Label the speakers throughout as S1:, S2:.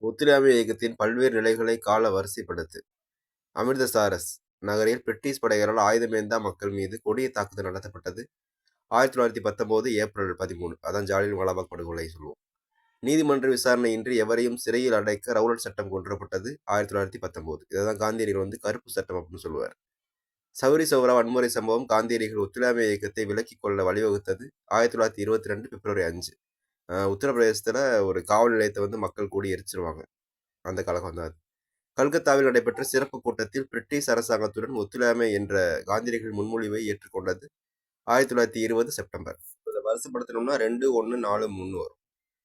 S1: ஒத்துழையாமை இயக்கத்தின் பல்வேறு நிலைகளை கால வரிசைப்படுத்து. அமிர்தசாரஸ் நகரில் பிரிட்டிஷ் படைகளால் ஆயுதமேந்தா மக்கள் மீது கொடிய தாக்குதல் நடத்தப்பட்டது 1919 ஏப்ரல் 13. அதான் ஜாலியன் வாலாபாக் படுகொலை சொல்லுவோம். நீதிமன்ற விசாரணையின்றி எவரையும் சிறையில் அடைக்க ரவுலட் சட்டம் கொண்டுவரப்பட்டது 1919. இதைதான் காந்தியடிகள் கருப்பு சட்டம் அப்படின்னு சொல்லுவார். சௌரி சௌரா வன்முறை சம்பவம் காந்தியடிகள் ஒத்துழையாமை இயக்கத்தை விலக்கிக் கொள்ள வழிவகுத்தது 1922 பிப்ரவரி 5. உத்தரப்பிரதேசத்துல ஒரு காவல் நிலையத்தை மக்கள் கூடி எரிச்சிருவாங்க. அந்த கழகம் தான் அது. கல்கத்தாவில் நடைபெற்ற சிறப்பு கூட்டத்தில் பிரிட்டிஷ் அரசாங்கத்துடன் ஒத்துழையாமை என்ற காந்தியடிகள் முன்மொழிவை ஏற்றுக்கொண்டது 1920 செப்டம்பர். இதை வருஷப்படுத்தணும்னா 2, 1, 4, 3 வரும்.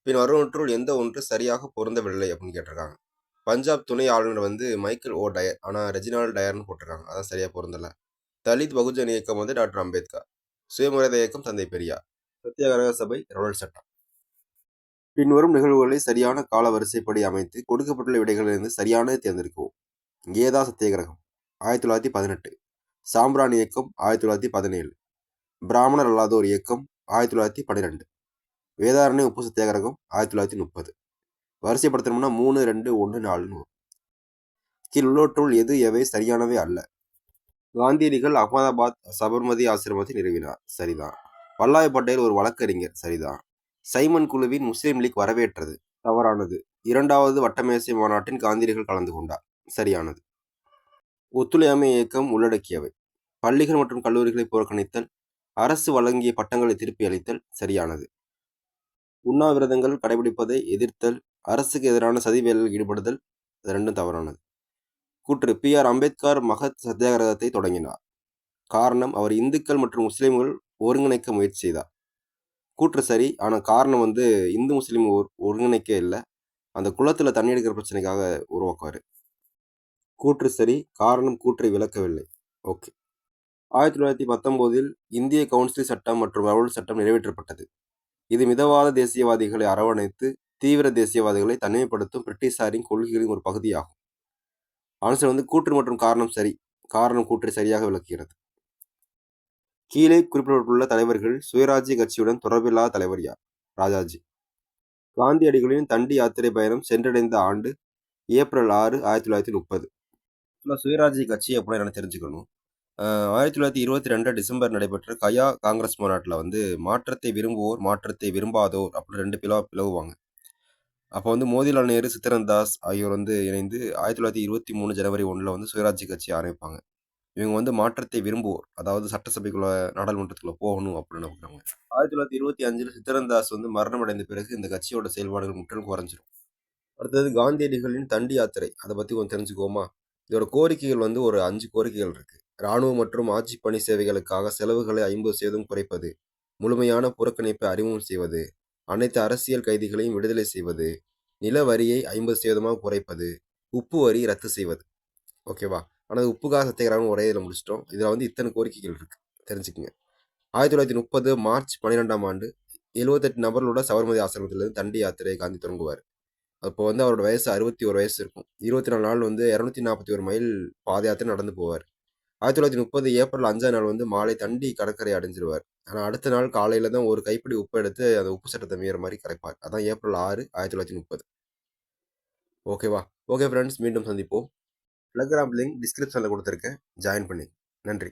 S1: பின் வருவனற்றுள் எந்த ஒன்று சரியாக பொருந்தவில்லை அப்படின்னு கேட்டிருக்காங்க. பஞ்சாப் துணை ஆளுநர் மைக்கேல் ஓ டயர், ஆனால் ரெஜினால் டயர்னு போட்டிருக்காங்க. அதான் சரியா பொருந்தலை. தலித் பகுஜன் இயக்கம் டாக்டர் அம்பேத்கர். சுயமரியாதை இயக்கம் தந்தை பெரியார். சத்தியாகிரக சபை ரவுலட் சட்டம். பின்வரும் நிகழ்வுகளை சரியான கால வரிசைப்படி அமைத்து கொடுக்கப்பட்டுள்ள விடைகளிலிருந்து சரியானதை தேர்ந்தெடுக்கவும். கேதா சத்தியாகிரகம் 1918. சாம்பிரான் இயக்கம் 1917. பிராமணர் அல்லாதோர் இயக்கம் 1912. வேதாரண்ய உப்பு சத்தியாகிரகம் 1930. வரிசைப்படுத்தணும்னா 3, 2, 1, 4 கீழ் உள்ளவற்றுள் எது எவை சரியானவை அல்ல. காந்தியடிகள் அகமதாபாத் சபர்மதி ஆசிரமத்தை நிறுவினார். சரிதான். வல்லாபாய் பட்டேல் ஒரு வழக்கறிஞர். சரிதான். சைமன் குழுவின் முஸ்லீம் லீக் வரவேற்றது. தவறானது. 2வது வட்டமேசை மாநாட்டில் காந்தியடிகள் கலந்து கொண்டார். சரியானது. ஒத்துழையாமை இயக்கம் உள்ளடக்கியவை. பள்ளிகள் மற்றும் கல்லூரிகளை புறக்கணித்தல், அரசு வழங்கிய பட்டங்களை திருப்பி அளித்தல். சரியானது. உண்ணாவிரதங்கள் கடைபிடிப்பதை எதிர்த்தல், அரசுக்கு எதிரான சதி வேலையில் ஈடுபடுதல். இது ரெண்டும் தவறானது. கூற்று பி.ஆர். அம்பேத்கர் மகத் சத்தியாகிரகத்தை தொடங்கினார். காரணம் அவர் இந்துக்கள் மற்றும் முஸ்லிம்கள் ஒருங்கிணைக்க முயற்சி செய்தார். கூற்று சரி. ஆனால் காரணம் இந்து முஸ்லீம் ஒருங்கிணைக்க இல்லை, அந்த குளத்தில் தண்ணி எடுக்கிற பிரச்சனைக்காக உருவாக்குவார். கூற்று சரி. காரணம் கூற்றை விளக்கவில்லை. ஓகே. 1919 இந்திய கவுன்சில் சட்டம் மற்றும் ரவுலட் சட்டம் நிறைவேற்றப்பட்டது. இது மிதவாத தேசியவாதிகளை அரவணைத்து தீவிர தேசியவாதிகளை தனிமைப்படுத்தும் பிரிட்டிஷாரின் கொள்கைகளின் ஒரு பகுதியாகும். ஆன்சர் கூற்று மற்றும் காரணம் சரி. காரணம் கூற்றை சரியாக விளக்குகிறது. கீழே குறிப்பிடப்பட்டுள்ள தலைவர்கள் சுயராஜ்ய கட்சியுடன் தொடர்பில்லாத தலைவர் யார்? ராஜாஜி. காந்தியடிகளின் தண்டி யாத்திரை பயணம் சென்றடைந்த ஆண்டு ஏப்ரல் 6, 1930. சுயராஜ்ய கட்சி அப்படின்னு என்ன தெரிஞ்சுக்கணும். 1922 டிசம்பர் நடைபெற்ற கயா காங்கிரஸ் மாநாட்டில் மாற்றத்தை விரும்புவோர் மாற்றத்தை விரும்பாதோர் அப்படின்னு 2 பிளவுவாங்க. அப்போ மோதிலால் நேரு, சித்தரன் தாஸ் ஆகியோர் இணைந்து 1923 ஜனவரி 1 சுயராஜ்ய கட்சி ஆரம்பிப்பாங்க. இவங்க மாற்றத்தை விரும்புவோர், அதாவது சட்டசபைக்குள்ள நாடாளுமன்றத்துக்குள்ள போகணும் அப்படின்னு நினைக்கிறாங்க. 1925 சித்தரன் தாஸ் மரணம் அடைந்த பிறகு இந்த கட்சியோட செயல்பாடுகள் முற்றிலும் குறைஞ்சிரும். அடுத்தது காந்தியடிகளின் தண்டி யாத்திரை, அதை பத்தி கொஞ்சம் தெரிஞ்சுக்கோமா. இதோட கோரிக்கைகள் ஒரு 5 கோரிக்கைகள் இருக்கு. இராணுவ மற்றும் ஆட்சி பணி சேவைகளுக்காக செலவுகளை 50% குறைப்பது, முழுமையான புறக்கணிப்பை அறிமுகம் செய்வது, அனைத்து அரசியல் கைதிகளையும் விடுதலை செய்வது, நில வரியை 50% குறைப்பது, உப்பு வரி ரத்து செய்வது. ஓகேவா. ஆனால் உப்புக்காக சத்தியாகிரகம் ஒரே இதில் முடிச்சிட்டோம். இதில் இத்தனை கோரிக்கைகள் இருக்கு, தெரிஞ்சுக்குங்க. 1930 மார்ச் 12ஆம் ஆண்டு 78 நபர்களோட சபர்மதி ஆசிரமத்திலிருந்து தண்டி யாத்திரையை காந்தி தொடங்குவார். அப்போ அவரோட வயசு 61 வயசு இருக்கும். 24 நாள் 241 மைல் பாத யாத்திரை நடந்து போவார். 1930 ஏப்ரல் 5ஆம் நாள் மாலை தண்டி கடற்கரை அடைஞ்சிருவார். ஆனால் அடுத்த நாள் காலையில தான் ஒரு கைப்பிடி உப்பு எடுத்து அந்த உப்பு சட்டத்தை மீற மாதிரி கரைப்பார். அதான் ஏப்ரல் 6, 1930. ஓகேவா. ஓகே ஃப்ரெண்ட்ஸ், மீண்டும் சந்திப்போம். டெலகிராம் லிங்க் டிஸ்கிரிப்ஷனில் கொடுத்துருக்கேன், ஜாயின் பண்ணி. நன்றி.